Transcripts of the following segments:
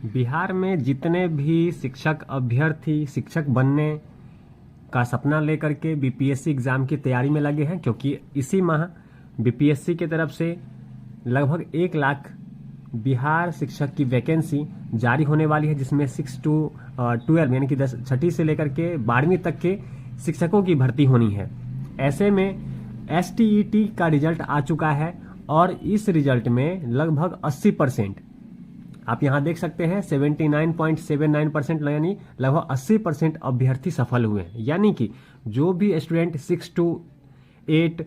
बिहार में जितने भी शिक्षक अभ्यर्थी शिक्षक बनने का सपना लेकर के बीपीएससी एग्ज़ाम की तैयारी में लगे हैं, क्योंकि इसी माह बीपीएससी की तरफ से लगभग 1 लाख बिहार शिक्षक की वैकेंसी जारी होने वाली है, जिसमें 6 to 12 यानी कि 10वीं से लेकर के 12वीं तक के शिक्षकों की भर्ती होनी है। ऐसे में एसटीईटी का रिजल्ट आ चुका है और इस रिजल्ट में लगभग 80%, आप यहाँ देख सकते हैं 79.79% यानी लगभग 80% अभ्यर्थी सफल हुए हैं। यानी कि जो भी स्टूडेंट 6 to 8,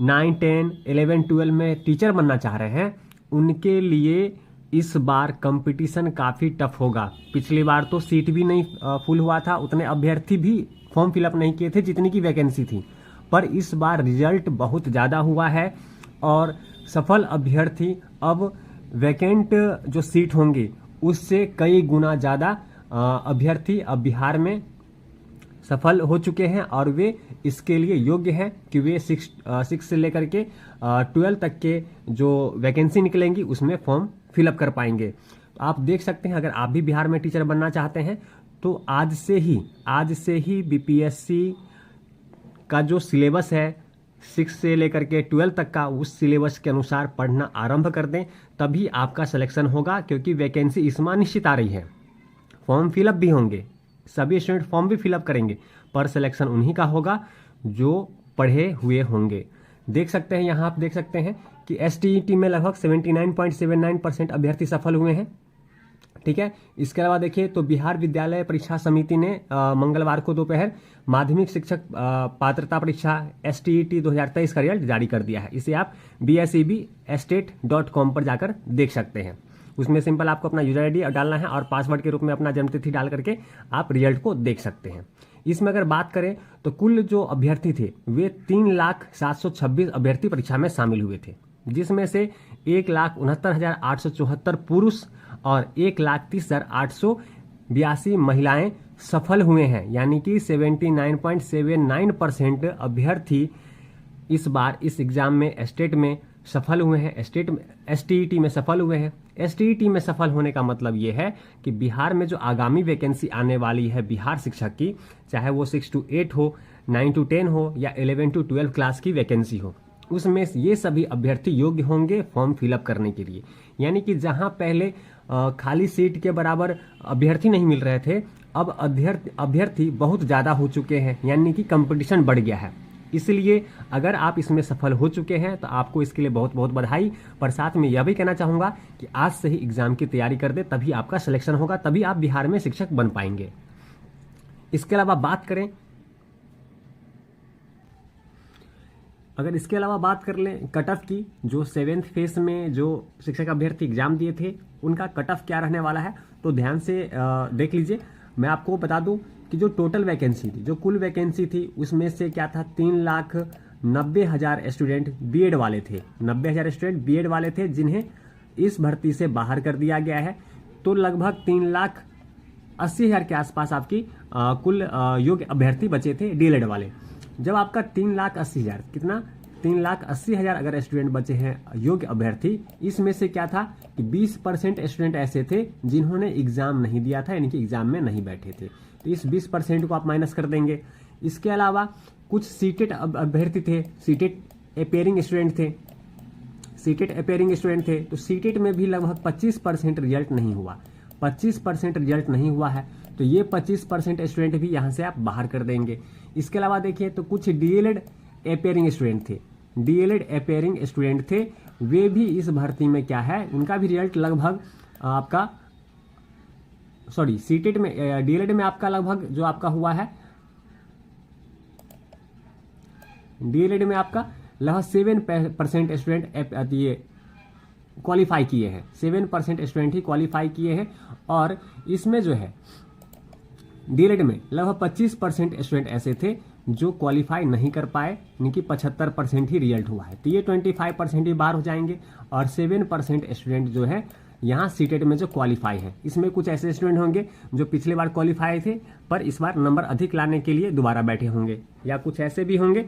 9, 10, 11, 12 में टीचर बनना चाह रहे हैं, उनके लिए इस बार कंपटीशन काफ़ी टफ होगा। पिछली बार तो सीट भी नहीं फुल हुआ था, उतने अभ्यर्थी भी फॉर्म फिलअप नहीं किए थे जितनी की वैकेंसी थी, पर इस बार रिजल्ट बहुत ज़्यादा हुआ है और सफल अभ्यर्थी अब वैकेंट जो सीट होंगे उससे कई गुना ज़्यादा अभ्यर्थी अब बिहार में सफल हो चुके हैं और वे इसके लिए योग्य हैं कि वे 6 से लेकर के 12 तक के जो वैकेंसी निकलेंगी उसमें फॉर्म फिलअप कर पाएंगे। तो आप देख सकते हैं, अगर आप भी बिहार में टीचर बनना चाहते हैं तो आज से ही बीपीएससी का जो सिलेबस है 6 से लेकर के 12 तक का, उस सिलेबस के अनुसार पढ़ना आरंभ कर दें, तभी आपका सिलेक्शन होगा। क्योंकि वैकेंसी इस माह निश्चित आ रही है, फॉर्म फिलअप भी होंगे, सभी स्टूडेंट फॉर्म भी फिलअप करेंगे, पर सिलेक्शन उन्हीं का होगा जो पढ़े हुए होंगे। देख सकते हैं यहाँ, आप देख सकते हैं कि एसटीईटी में लगभग 79.79% अभ्यर्थी सफल हुए हैं। ठीक है, इसके अलावा देखिए तो बिहार विद्यालय परीक्षा समिति ने मंगलवार को दोपहर माध्यमिक शिक्षक पात्रता परीक्षा एसटीईटी 2023 का रिजल्ट जारी कर दिया है। इसे आप BSEBstate.com पर जाकर देख सकते हैं। उसमें सिंपल आपको अपना यूजर आईडी डालना है और पासवर्ड के रूप में अपना जन्मतिथि डाल करके आप रिजल्ट को देख सकते हैं। इसमें अगर बात करें तो कुल जो अभ्यर्थी थे वे 3,726 अभ्यर्थी परीक्षा में शामिल हुए थे, जिसमें से 1,69,874 पुरुष और 1,30,882 महिलाएं सफल हुए हैं। यानी कि 79.79% अभ्यर्थी इस बार इस एग्जाम में स्टेट में सफल हुए हैं, एसटीईटी में सफल हुए हैं। एसटीईटी में सफल होने का मतलब ये है कि बिहार में जो आगामी वैकेंसी आने वाली है बिहार शिक्षक की, चाहे वो 6 to 8 हो, 9 to 10 हो या 11 to 12 क्लास की वैकेंसी हो, उसमें ये सभी अभ्यर्थी योग्य होंगे फॉर्म फिलअप करने के लिए। यानी कि जहां पहले खाली सीट के बराबर अभ्यर्थी नहीं मिल रहे थे, अब अभ्यर्थी बहुत ज़्यादा हो चुके हैं, यानी कि कंपटीशन बढ़ गया है। इसलिए अगर आप इसमें सफल हो चुके हैं तो आपको इसके लिए बहुत बहुत बधाई। पर साथ में यह भी कहना चाहूँगा कि आज से ही एग्ज़ाम की तैयारी कर दे, तभी आपका सिलेक्शन होगा, तभी आप बिहार में शिक्षक बन पाएंगे। इसके अलावा बात करें, अगर इसके अलावा बात कर लें कट ऑफ की, जो 7th फेज में जो शिक्षक अभ्यर्थी एग्जाम दिए थे उनका कट ऑफ क्या रहने वाला है, तो ध्यान से देख लीजिए। मैं आपको बता दूं कि जो टोटल वैकेंसी थी, जो कुल वैकेंसी थी, उसमें से क्या था 3,90,000 स्टूडेंट बीएड वाले थे, 90,000 स्टूडेंट बीएड वाले थे जिन्हें इस भर्ती से बाहर कर दिया गया है। तो लगभग 3,80,000 के आसपास आपकी कुल योग्य अभ्यर्थी बचे थे डीएलएड वाले। जब आपका 3,80,000 कितना 3,80,000 अगर स्टूडेंट बचे हैं योग्य अभ्यर्थी, इसमें से क्या था कि 20% स्टूडेंट ऐसे थे जिन्होंने एग्जाम नहीं दिया था, यानी कि एग्जाम में नहीं बैठे थे। तो इस 20% को आप माइनस कर देंगे। इसके अलावा कुछ सीटेड अभ्यर्थी थे, सीटेड अपेयरिंग स्टूडेंट थे, तो सीटेड में भी लगभग 25% रिजल्ट नहीं हुआ। 25% रिजल्ट नहीं हुआ है तो ये 25% स्टूडेंट भी यहाँ से आप बाहर कर देंगे। इसके अलावा देखिए तो कुछ डीएलएड अपेयरिंग स्टूडेंट थे, वे भी इस भर्ती में क्या है, उनका भी रिजल्ट लगभग आपका सीटेड में डीएलएड में आपका लगभग जो आपका हुआ है, डीएलएड में आपका लगभग 7% स्टूडेंट ये क्वालिफाई किए हैं, 7% स्टूडेंट ही क्वालिफाई किए हैं। और इसमें जो है डीएलएड में लगभग 25% स्टूडेंट ऐसे थे जो क्वालिफाई नहीं कर पाए, यानी कि 75% ही रिजल्ट हुआ है। तो ये 25% ही बाहर हो जाएंगे और 7% स्टूडेंट जो है यहाँ सीटेड में जो क्वालिफाई है, इसमें कुछ ऐसे स्टूडेंट होंगे जो पिछली बार क्वालिफाई थे पर इस बार नंबर अधिक लाने के लिए दोबारा बैठे होंगे, या कुछ ऐसे भी होंगे।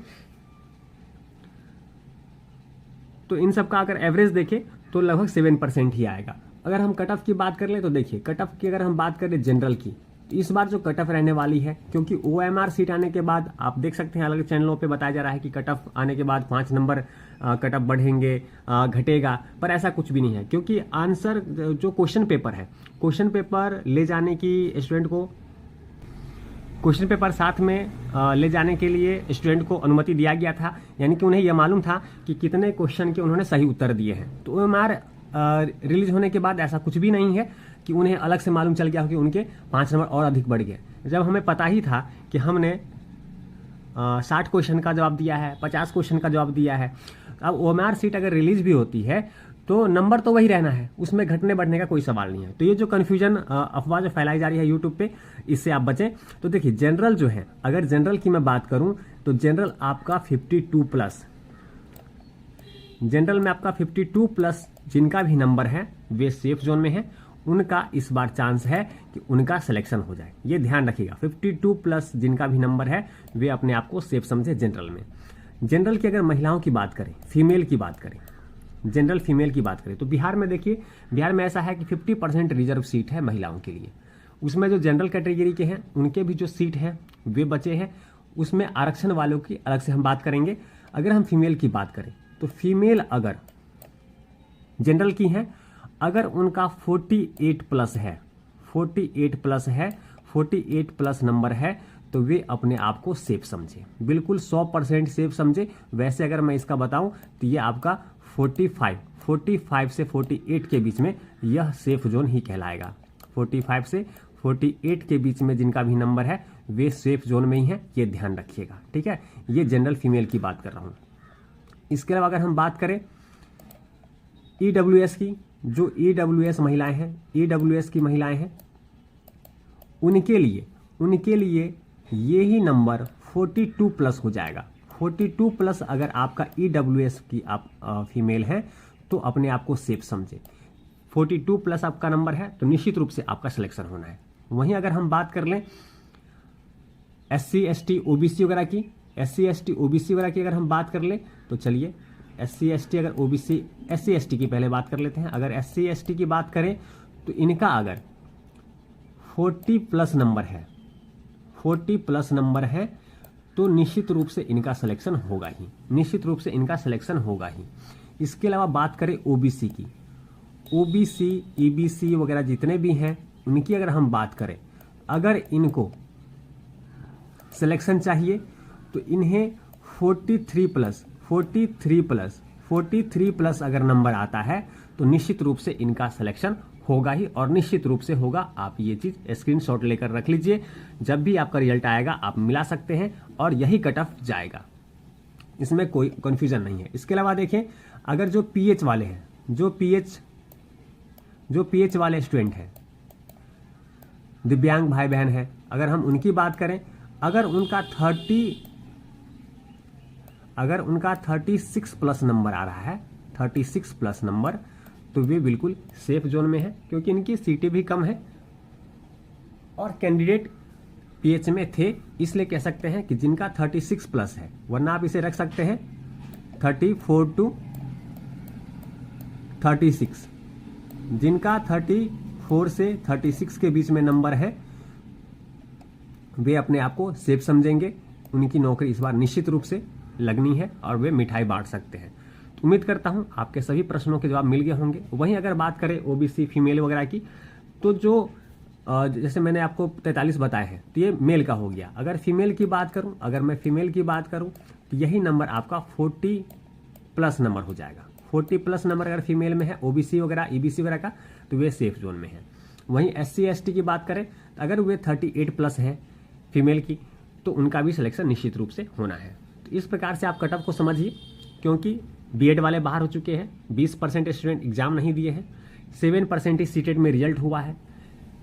तो इन सब का अगर एवरेज देखें तो लगभग 7% ही आएगा। अगर हम कट ऑफ की बात कर ले तो देखिए कट ऑफ की अगर हम बात करें जनरल की, तो इस बार जो कट ऑफ रहने वाली है, क्योंकि OMR सीट आने के बाद आप देख सकते हैं अलग चैनलों पे बताया जा रहा है कि कट ऑफ आने के बाद 5 नंबर कट ऑफ बढ़ेंगे, घटेगा, पर ऐसा कुछ भी नहीं है। क्योंकि आंसर जो क्वेश्चन पेपर है, क्वेश्चन पेपर ले जाने की स्टूडेंट को, क्वेश्चन पेपर साथ में ले जाने के लिए स्टूडेंट को अनुमति दिया गया था, यानी कि उन्हें यह मालूम था कि कितने क्वेश्चन के उन्होंने सही उत्तर दिए हैं। तो OMR रिलीज होने के बाद ऐसा कुछ भी नहीं है कि उन्हें अलग से मालूम चल गया हो कि उनके 5 नंबर और अधिक बढ़ गए। जब हमें पता ही था कि हमने 60 क्वेश्चन का जवाब दिया है, 50 क्वेश्चन का जवाब दिया है, अब OMR सीट अगर रिलीज भी होती है तो नंबर तो वही रहना है, उसमें घटने बढ़ने का कोई सवाल नहीं है। तो ये जो कन्फ्यूजन अफवाह जो फैलाई जा रही है यूट्यूब पे, इससे आप बचें। तो देखिए जनरल जो है, अगर जनरल की मैं बात करूं तो जनरल आपका 52+, जनरल में आपका 52+ जिनका भी नंबर है वे सेफ जोन में है, उनका इस बार चांस है कि उनका सिलेक्शन हो जाए। ये ध्यान रखिएगा, 52+ जिनका भी नंबर है वे अपने आप को सेफ समझे जनरल में। जनरल की अगर महिलाओं की बात करें, फीमेल की बात करें, जनरल फीमेल की बात करें, तो बिहार में देखिए, बिहार में ऐसा है कि 50% रिजर्व सीट है महिलाओं के लिए। उसमें जो जनरल कैटेगरी के हैं उनके भी जो सीट हैं वे बचे हैं, उसमें आरक्षण वालों की अलग से हम बात करेंगे। अगर हम फीमेल की बात करें तो फीमेल अगर जनरल की हैं, अगर उनका 48+ है, 48+ है, 48+ नंबर है, तो वे अपने आप को सेफ समझे, बिल्कुल 100% सेफ समझे। वैसे अगर मैं इसका बताऊं तो ये आपका 45 से 48 के बीच में यह सेफ जोन ही कहलाएगा। 45 से 48 के बीच में जिनका भी नंबर है वे सेफ जोन में ही है, ये ध्यान रखिएगा, ठीक है। ये जनरल फीमेल की बात कर रहा हूं। इसके अलावा अगर हम बात करें EWS की, जो EWS महिलाएं हैं, EWS की महिलाएं हैं, उनके लिए ये ही नंबर 42+ हो जाएगा। 42+ अगर आपका EWS की आप फीमेल है तो अपने आप को सेफ समझे। 42+ आपका नंबर है तो निश्चित रूप से आपका सिलेक्शन होना है। वहीं अगर हम बात कर लें SC ST OBC वगैरह की, SC ST OBC वगैरह की अगर हम बात कर लें तो चलिए SC ST अगर OBC SC ST की पहले बात कर लेते हैं। अगर SC ST की बात करें तो इनका अगर 40+ नंबर है, 40+ नंबर है तो निश्चित रूप से इनका सिलेक्शन होगा ही, निश्चित रूप से इनका सिलेक्शन होगा ही। इसके अलावा बात करें OBC की, OBC EBC वगैरह जितने भी हैं उनकी अगर हम बात करें, अगर इनको सिलेक्शन चाहिए तो इन्हें 43+ अगर नंबर आता है तो निश्चित रूप से इनका सिलेक्शन होगा ही, और निश्चित रूप से होगा। आप ये चीज़ स्क्रीनशॉट लेकर रख लीजिए, जब भी आपका रिजल्ट आएगा आप मिला सकते हैं और यही कट ऑफ जाएगा, इसमें कोई कन्फ्यूजन नहीं है। इसके अलावा देखें, अगर जो PH वाले हैं, जो PH वाले स्टूडेंट हैं, दिव्यांग भाई बहन हैं, अगर हम उनकी बात करें, अगर उनका 36+ नंबर आ रहा है, 36+ नंबर, तो वे बिल्कुल सेफ जोन में है, क्योंकि इनकी सीटें भी कम है और कैंडिडेट PH में थे, इसलिए कह सकते हैं कि जिनका 36+ है, वरना आप इसे रख सकते हैं 34 to 36। जिनका 34 से 36 के बीच में नंबर है वे अपने आप को सेफ समझेंगे, उनकी नौकरी इस बार निश्चित रूप से लगनी है और वे मिठाई बांट सकते हैं। तो उम्मीद करता हूं आपके सभी प्रश्नों के जवाब मिल गए होंगे। वहीं अगर बात करें OBC फीमेल वगैरह की, तो जो जैसे मैंने आपको 43 बताए हैं तो ये मेल का हो गया। अगर फीमेल की बात करूं, अगर मैं फीमेल की बात करूं तो यही नंबर आपका 40+ नंबर हो जाएगा। 40+ नंबर अगर फीमेल में है, OBC वगैरह EBC वगैरह का, तो वे सेफ जोन में है। वहीं SC ST की बात करें तो अगर वे 38+ है फीमेल की, तो उनका भी सिलेक्शन निश्चित रूप से होना है। तो इस प्रकार से आप कट ऑफ को समझिए, क्योंकि BED वाले बाहर हो चुके हैं, 20% स्टूडेंट एग्जाम नहीं दिए हैं, 7% ही सीटेट में रिजल्ट हुआ है,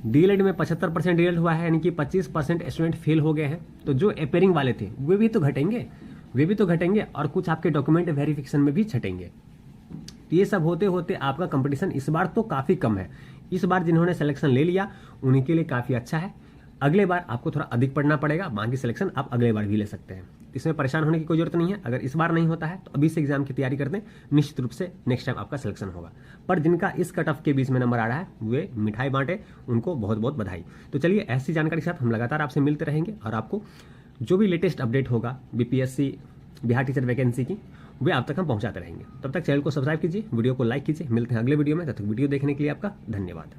DLED में 75% रिजल्ट हुआ है, यानी कि 25% स्टूडेंट फेल हो गए हैं। तो जो अपेयरिंग वाले थे वे भी तो घटेंगे और कुछ आपके डॉक्यूमेंट वेरिफिकेशन में भी छटेंगे। तो ये सब होते होते आपका कंपटीशन इस बार तो काफ़ी कम है। इस बार जिन्होंने सिलेक्शन ले लिया उनके लिए काफ़ी अच्छा है। अगले बार आपको थोड़ा अधिक पढ़ना पड़ेगा, बाकी सिलेक्शन आप अगले बार भी ले सकते हैं। इसमें परेशान होने की कोई जरूरत नहीं है। अगर इस बार नहीं होता है तो अभी से एग्जाम की तैयारी कर दें, निश्चित रूप से नेक्स्ट टाइम आपका सिलेक्शन होगा। पर जिनका इस कट ऑफ के बीच में नंबर आ रहा है वे मिठाई बांटे, उनको बहुत बहुत बधाई। तो चलिए ऐसी जानकारी के साथ हम लगातार आपसे मिलते रहेंगे और आपको जो भी लेटेस्ट अपडेट होगा बीपीएससी बिहार टीचर वैकेंसी की वे आप तक हम पहुंचाते रहेंगे। तब तक चैनल को सब्सक्राइब कीजिए, वीडियो को लाइक कीजिए। मिलते हैं अगले वीडियो में, तब तक वीडियो देखने के लिए आपका धन्यवाद।